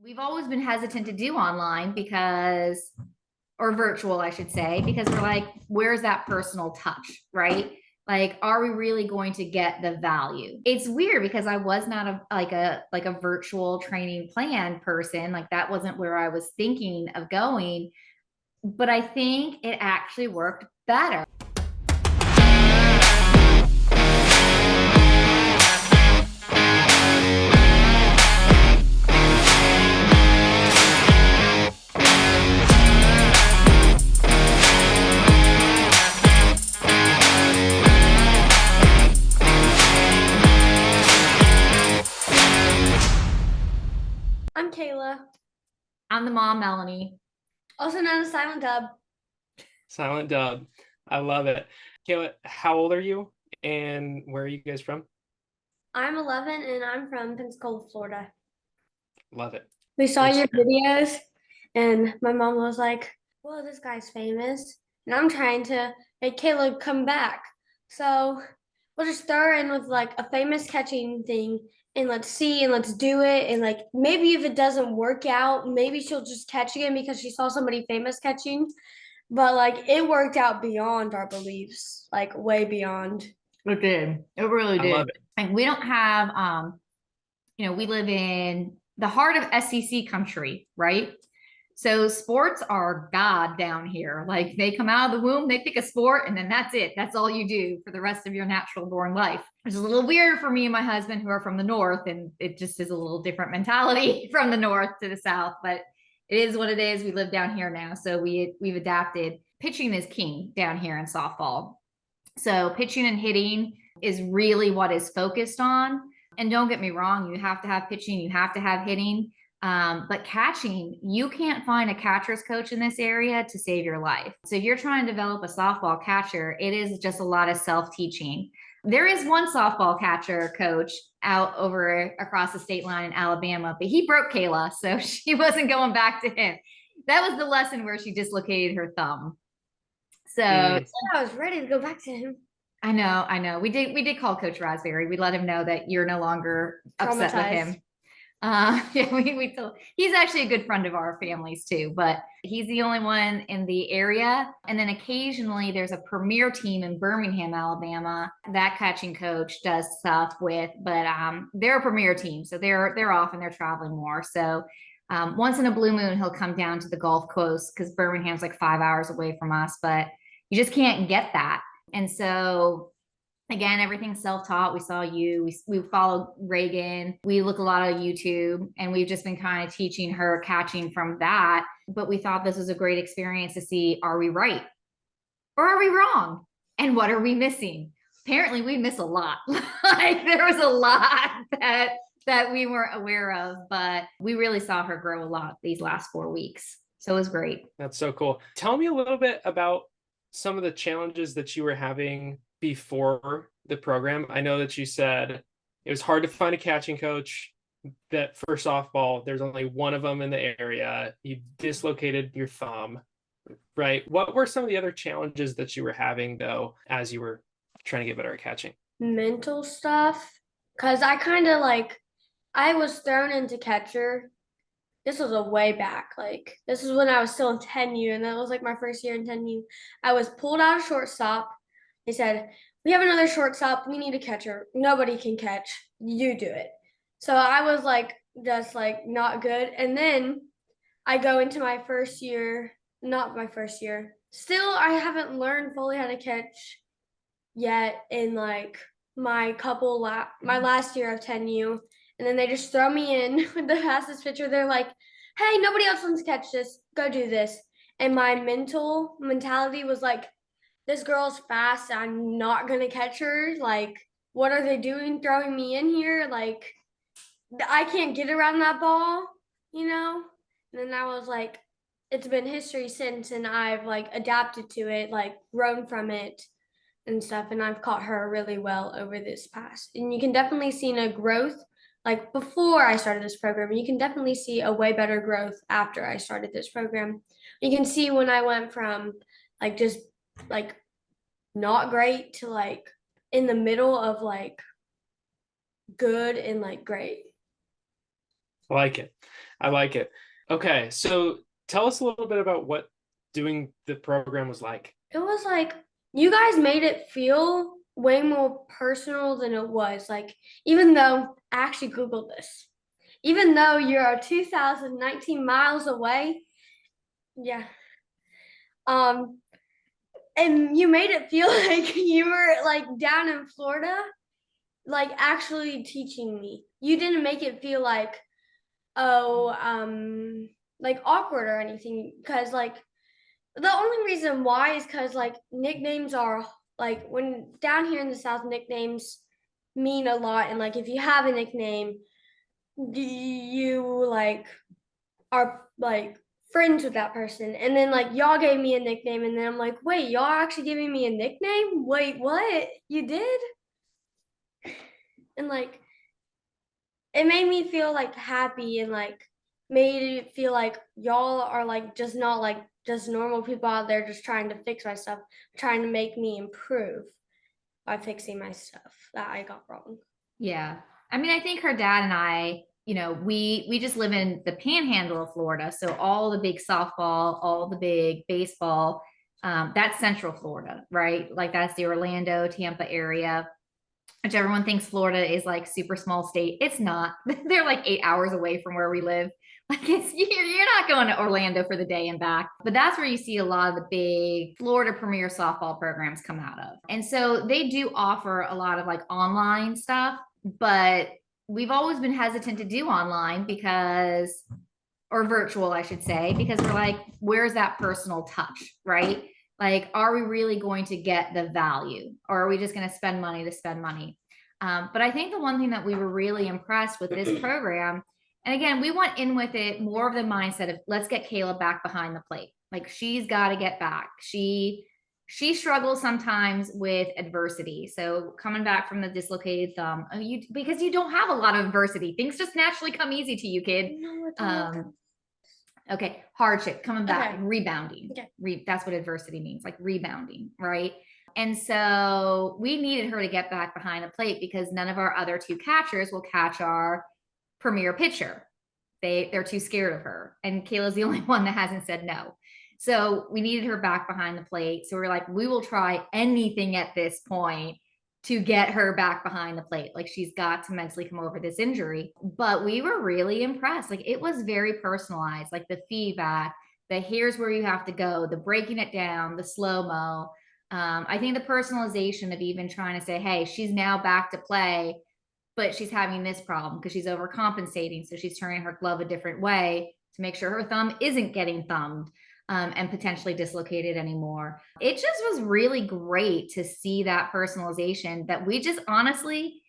We've always been hesitant to do online because, or virtual, I should say, because we're like, where's that personal touch, right? Like, are we really going to get the value? It's weird because I was not a virtual training plan person. Like that wasn't where I was thinking of going, but I think it actually worked better. I'm Kayla, I'm the mom, Melanie. also known as Silent Dub. Silent Dub. I love it. Kayla, how old are you and where are you guys from? I'm 11 and I'm from Pensacola, Florida. Love it. We saw Great your start. videos and my mom was like, well, this guy's famous. And I'm trying to make Kayla come back. So we'll just throw her in with like a famous catching thing and let's see and let's do it. And like maybe if it doesn't work out, maybe she'll just catch again because she saw somebody famous catching. But like it worked out beyond our beliefs, like way beyond. It did. It really I did. love it. And we don't have we live in the heart of SEC country, right? So sports are God down here. Like they come out of the womb, they pick a sport, and then that's it. That's all you do for the rest of your natural born life. Which is a little weird for me and my husband who are from the north, and it just is a little different mentality from the north to the south. But it is what it is. We live down here now, so we've adapted. Pitching is king down here in softball. So pitching and hitting is really what is focused on. And don't get me wrong, you have to have pitching, you have to have hitting. But catching, you can't find a catcher's coach in this area to save your life. So if you're trying to develop a softball catcher, it is just a lot of self-teaching. There is one softball catcher coach out over across the state line in Alabama, but he broke Kayla, so she wasn't going back to him. That was the lesson where she dislocated her thumb. So I was ready to go back to him. I know. We did call Coach Raspberry. We let him know that you're no longer upset with him. Yeah, we told he's actually a good friend of our families too, but he's the only one in the area. And then occasionally there's a premier team in Birmingham, Alabama, that catching coach does stuff with, but they're a premier team, so they're off and they're traveling more. So once in a blue moon, he'll come down to the Gulf Coast because Birmingham's like 5 hours away from us, but you just can't get that. And so again, everything's self-taught. We saw you, we follow Reagan, we look a lot of YouTube, and we've just been kind of teaching her catching from that. But we thought this was a great experience to see, are we right or are we wrong? And what are we missing? Apparently we miss a lot. Like there was a lot that we weren't aware of, but we really saw her grow a lot these last 4 weeks. So it was great. That's so cool. Tell me a little bit about some of the challenges that you were having before the program. I know that you said it was hard to find a catching coach, that for softball, there's only one of them in the area. You dislocated your thumb, right? What were some of the other challenges that you were having though, as you were trying to get better at catching? Mental stuff. Cause I was thrown into catcher. This was a way back. Like this is when I was still in 10U, and that was like my first year in 10U. I was pulled out of shortstop. They said, we have another shortstop. We need a catcher. Nobody can catch. You do it. So I was like, just like not good. And then I go into my first year, not my first year. Still, I haven't learned fully how to catch yet in like my last year of 10U. And then they just throw me in with the fastest pitcher. They're like, hey, nobody else wants to catch this. Go do this. And my mentality was like, this girl's fast. I'm not going to catch her. Like, what are they doing throwing me in here? Like, I can't get around that ball, you know? And then I was like, it's been history since, and I've like adapted to it, like grown from it and stuff. And I've caught her really well over this past. And you can definitely see a growth like before I started this program. You can definitely see a way better growth after I started this program. You can see when I went from like just like not great to like in the middle of like good and like great. I like it. I like it. Okay, so tell us a little bit about what doing the program was like. It was like you guys made it feel way more personal than it was. Like, even though I actually Googled this, even though you're 2019 miles away, yeah. And you made it feel like you were like down in Florida, like actually teaching me. You didn't make it feel like, oh, like awkward or anything. Because like the only reason why is because like nicknames are like when down here in the South, nicknames mean a lot. And like if you have a nickname, you like are like friends with that person. And then like y'all gave me a nickname, and then I'm like, wait, y'all actually giving me a nickname? Wait, what? You did? And like it made me feel like happy, and like made it feel like y'all are like just not like just normal people out there just trying to fix my stuff, trying to make me improve by fixing my stuff that I got wrong. Yeah. I mean, I think her dad and I, we just live in the panhandle of Florida. So all the big softball, all the big baseball, that's Central Florida, right? Like that's the Orlando, Tampa area, which everyone thinks Florida is like super small state. It's not. They're like 8 hours away from where we live. Like you're not going to Orlando for the day and back. But that's where you see a lot of the big Florida Premier softball programs come out of. And so they do offer a lot of like online stuff, but we've always been hesitant to do online because, or virtual, I should say, because we're like, where's that personal touch, right? Like, are we really going to get the value, or are we just going to spend money to spend money? But I think the one thing that we were really impressed with this program, and again, we went in with it more of the mindset of let's get Kayla back behind the plate. Like she's got to get back. She struggles sometimes with adversity. So coming back from the dislocated thumb, because you don't have a lot of adversity. Things just naturally come easy to you, kid. Okay, hardship, coming back, Okay. rebounding. Okay. That's what adversity means, like rebounding, right? And so we needed her to get back behind the plate because none of our other two catchers will catch our premier pitcher. They're too scared of her. And Kayla's the only one that hasn't said no. So we needed her back behind the plate. So we're like, we will try anything at this point to get her back behind the plate. Like she's got to mentally come over this injury. But we were really impressed. Like it was very personalized, like the feedback, the here's where you have to go, the breaking it down, the slow-mo. I think the personalization of even trying to say, hey, she's now back to play, but she's having this problem because she's overcompensating. So she's turning her glove a different way to make sure her thumb isn't getting thumbed. And potentially dislocated anymore. It just was really great to see that personalization that we just honestly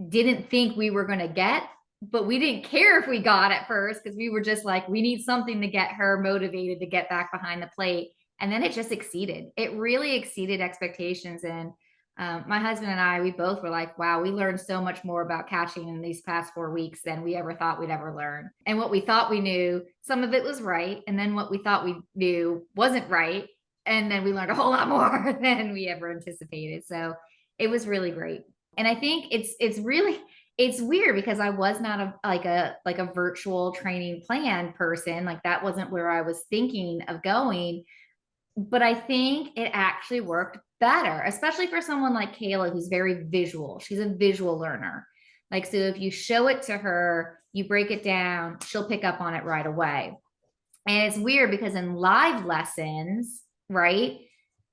didn't think we were going to get, but we didn't care if we got at first because we were just like, we need something to get her motivated to get back behind the plate. And then it just exceeded. It really exceeded expectations. And my husband and I, we both were like, wow, we learned so much more about catching in these past 4 weeks than we ever thought we'd ever learn. And what we thought we knew, some of it was right. And then what we thought we knew wasn't right. And then we learned a whole lot more than we ever anticipated. So it was really great. And I think it's weird because I was not a virtual training plan person. Like that wasn't where I was thinking of going. But I think it actually worked better, especially for someone like Kayla, who's very visual. She's a visual learner. Like, so if you show it to her, you break it down, she'll pick up on it right away. And it's weird because in live lessons, right,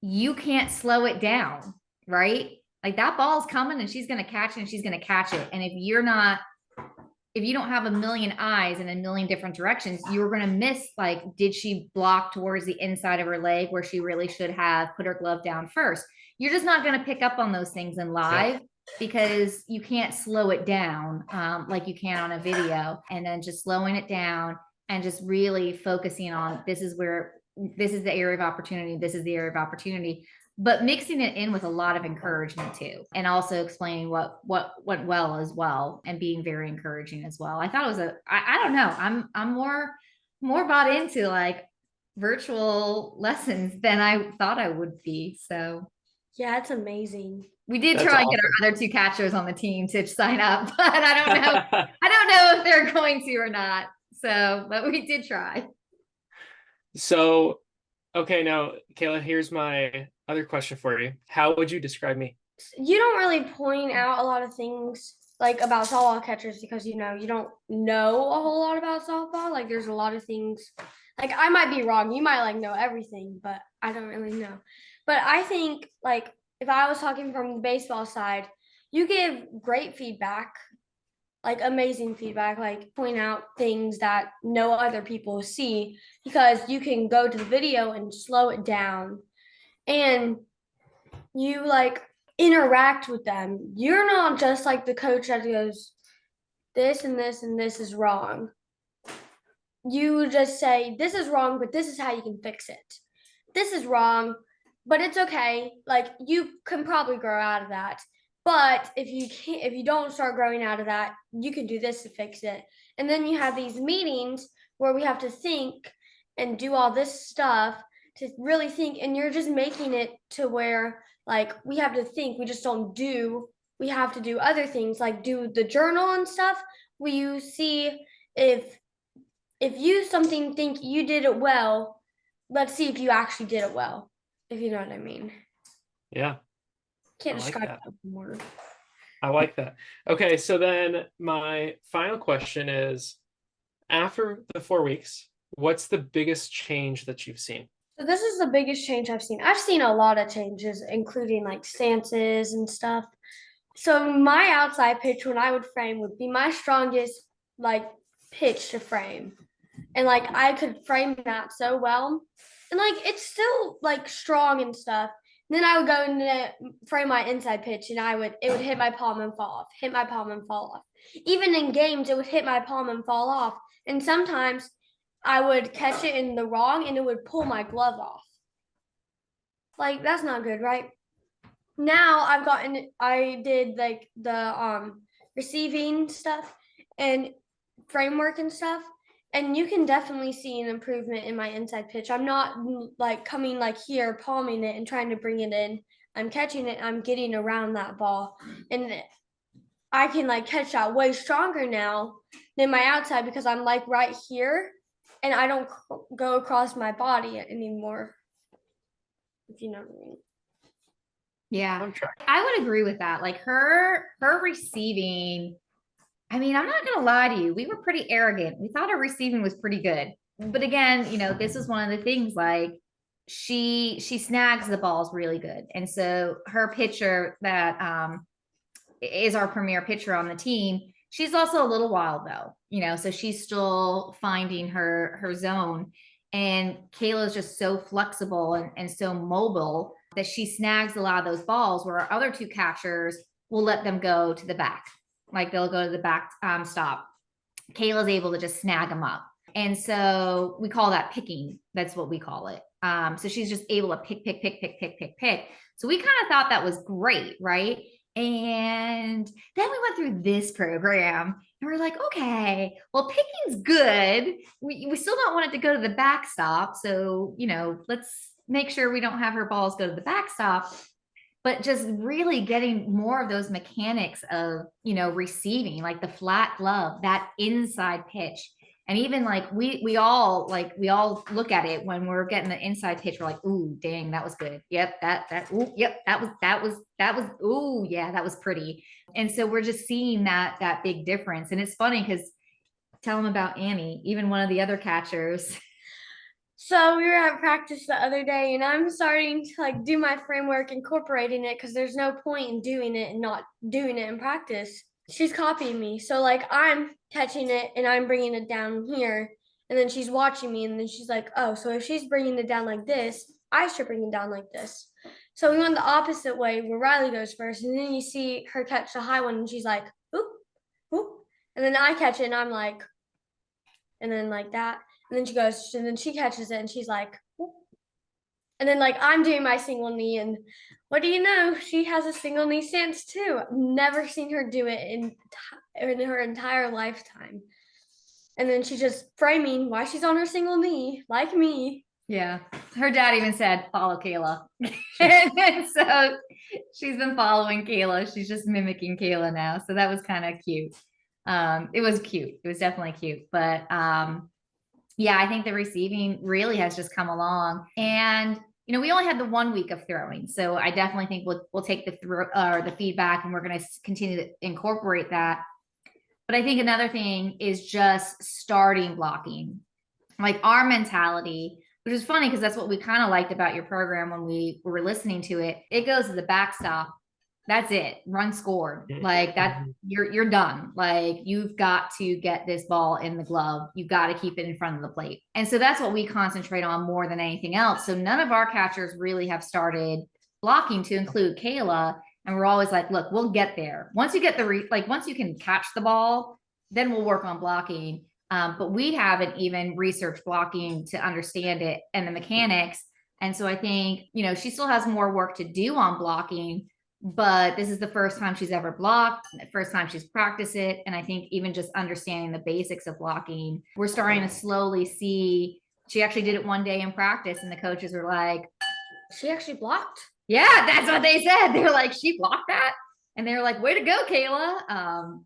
you can't slow it down, right? Like that ball's coming and she's going to catch it and she's going to catch it. And if you don't have a million eyes in a million different directions, you're going to miss, like, did she block towards the inside of her leg where she really should have put her glove down first? You're just not going to pick up on those things in live because you can't slow it down like you can on a video. And then just slowing it down and just really focusing on this is the area of opportunity. This is the area of opportunity. But mixing it in with a lot of encouragement too, and also explaining what went well as well, and being very encouraging as well. I thought it was I don't know, I'm more bought into like virtual lessons than I thought I would be. So yeah, it's amazing. We did try and get our other two catchers on the team to sign up, but I don't know if they're going to or not. So, but we did try. So, okay, now, Kayla, here's my other question for you. How would you describe me? You don't really point out a lot of things like about softball catchers because you don't know a whole lot about softball. Like there's a lot of things. Like I might be wrong. You might like know everything, but I don't really know. But I think like if I was talking from the baseball side, you give great feedback, like amazing feedback, like point out things that no other people see because you can go to the video and slow it down and you like interact with them. You're not just like the coach that goes, this and this and this is wrong. You just say, this is wrong, but this is how you can fix it. This is wrong, but it's okay. Like you can probably grow out of that. But if you don't start growing out of that, you can do this to fix it. And then you have these meetings where we have to think and do all this stuff to really think. And you're just making it to where like we have to think, we just don't do, we have to do other things like do the journal and stuff where you see if you something think you did it well, let's see if you actually did it well, if you know what I mean. Yeah, Can't I like describe that. that more. I like that. Okay, so then my final question is, after the 4 weeks, what's the biggest change that you've seen? So this is the biggest change I've seen. I've seen a lot of changes, including like stances and stuff. So my outside pitch when I would frame would be my strongest like pitch to frame. And like I could frame that so well. And like it's still like strong and stuff. And then I would go and frame my inside pitch and it would hit my palm and fall off, hit my palm and fall off. Even in games, it would hit my palm and fall off. And sometimes I would catch it in the wrong and it would pull my glove off. Like that's not good, right? Now I did like the receiving stuff and framework and stuff. And you can definitely see an improvement in my inside pitch. I'm not like coming like here, palming it and trying to bring it in. I'm catching it, I'm getting around that ball. And I can like catch that way stronger now than my outside because I'm like right here and I don't go across my body anymore. If you know what I mean. Yeah, I'm trying. I would agree with that. Like her receiving, I mean, I'm not gonna lie to you, we were pretty arrogant. We thought her receiving was pretty good. But again, this is one of the things like she snags the balls really good. And so her pitcher that is our premier pitcher on the team, she's also a little wild though, so she's still finding her zone. And Kayla's just so flexible and so mobile that she snags a lot of those balls where our other two catchers will let them go to the back. Like they'll go to the back stop. Kayla's able to just snag them up. And so we call that picking. That's what we call it. So she's just able to pick. So we kind of thought that was great, right? And then we went through this program and we're like, okay, well, picking's good. We still don't want it to go to the backstop. So, let's make sure we don't have her balls go to the backstop, but just really getting more of those mechanics of, receiving like the flat glove, that inside pitch. And even like we all look at it when we're getting the inside pitch. We're like, ooh, dang, that was good. Yep, ooh, yep, that was, ooh, yeah, that was pretty. And so we're just seeing that big difference. And it's funny because tell them about Annie, even one of the other catchers. So we were at practice the other day and I'm starting to like do my framework, incorporating it because there's no point in doing it and not doing it in practice. She's copying me. So like I'm catching it and I'm bringing it down here and then she's watching me and then she's like, oh, so if she's bringing it down like this, I should bring it down like this. So we went the opposite way where Riley goes first and then you see her catch the high one and she's like, oop, oop. And then I catch it and I'm like, and then like that. And then she goes, and then she catches it and she's like, whoop. And then like I'm doing my single knee and what do you know? She has a single knee stance too. I've never seen her do it in her entire lifetime. And then she's just framing why she's on her single knee, like me. Yeah. Her dad even said, follow Kayla. And so she's been following Kayla. She's just mimicking Kayla now. So that was kind of cute. It was cute. It was definitely cute. But yeah, I think the receiving really has just come along. And we only had the 1 week of throwing, so I definitely think we'll take the throw or the feedback, and we're going to continue to incorporate that. But I think another thing is just starting blocking, like our mentality, which is funny because that's what we kind of liked about your program when we were listening to it. It goes to the backstop. That's it. Run scored. Like that, you're done. Like you've got to get this ball in the glove. You've got to keep it in front of the plate. And so that's what we concentrate on more than anything else. So none of our catchers really have started blocking, to include Kayla. And we're always like, look, we'll get there. Once you get once you can catch the ball, then we'll work on blocking. But we haven't even researched blocking to understand it and the mechanics. And so I think, she still has more work to do on blocking, but this is the first time she's ever blocked, the first time she's practiced it. And I think even just understanding the basics of blocking, we're starting to slowly see. She actually did it one day in practice, and the coaches were like, she actually blocked. Yeah, that's what they said. They were like, she blocked that. And they were like, way to go, Kayla.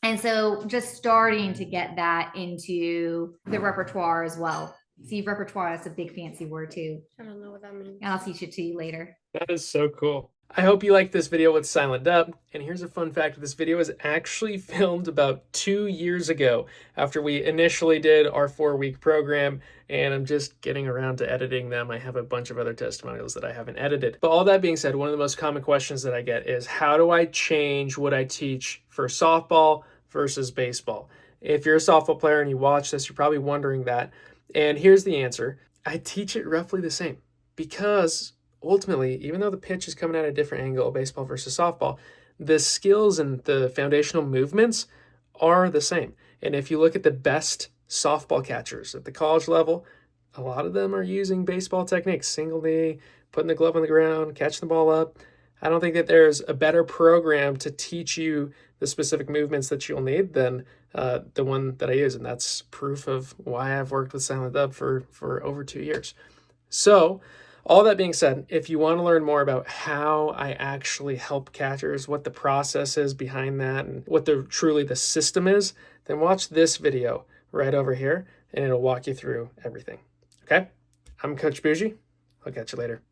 And so just starting to get that into the repertoire as well. See, repertoire, that's a big fancy word too. I don't know what that means. I'll teach it to you later. That is so cool. I hope you liked this video with Silent Dub. And here's a fun fact. This video was actually filmed about 2 years ago after we initially did our 4-week program. And I'm just getting around to editing them. I have a bunch of other testimonials that I haven't edited. But all that being said, one of the most common questions that I get is, how do I change what I teach for softball versus baseball? If you're a softball player and you watch this, you're probably wondering that. And here's the answer. I teach it roughly the same, because ultimately, even though the pitch is coming at a different angle, baseball versus softball, the skills and the foundational movements are the same. And if you look at the best softball catchers at the college level, a lot of them are using baseball techniques, single knee, putting the glove on the ground, catching the ball up. I don't think that there's a better program to teach you the specific movements that you'll need than the one that I use. And that's proof of why I've worked with Silent Dub for over 2 years. So all that being said, if you want to learn more about how I actually help catchers, what the process is behind that, and what truly the system is, then watch this video right over here, and it'll walk you through everything. Okay? I'm Coach Bougie. I'll catch you later.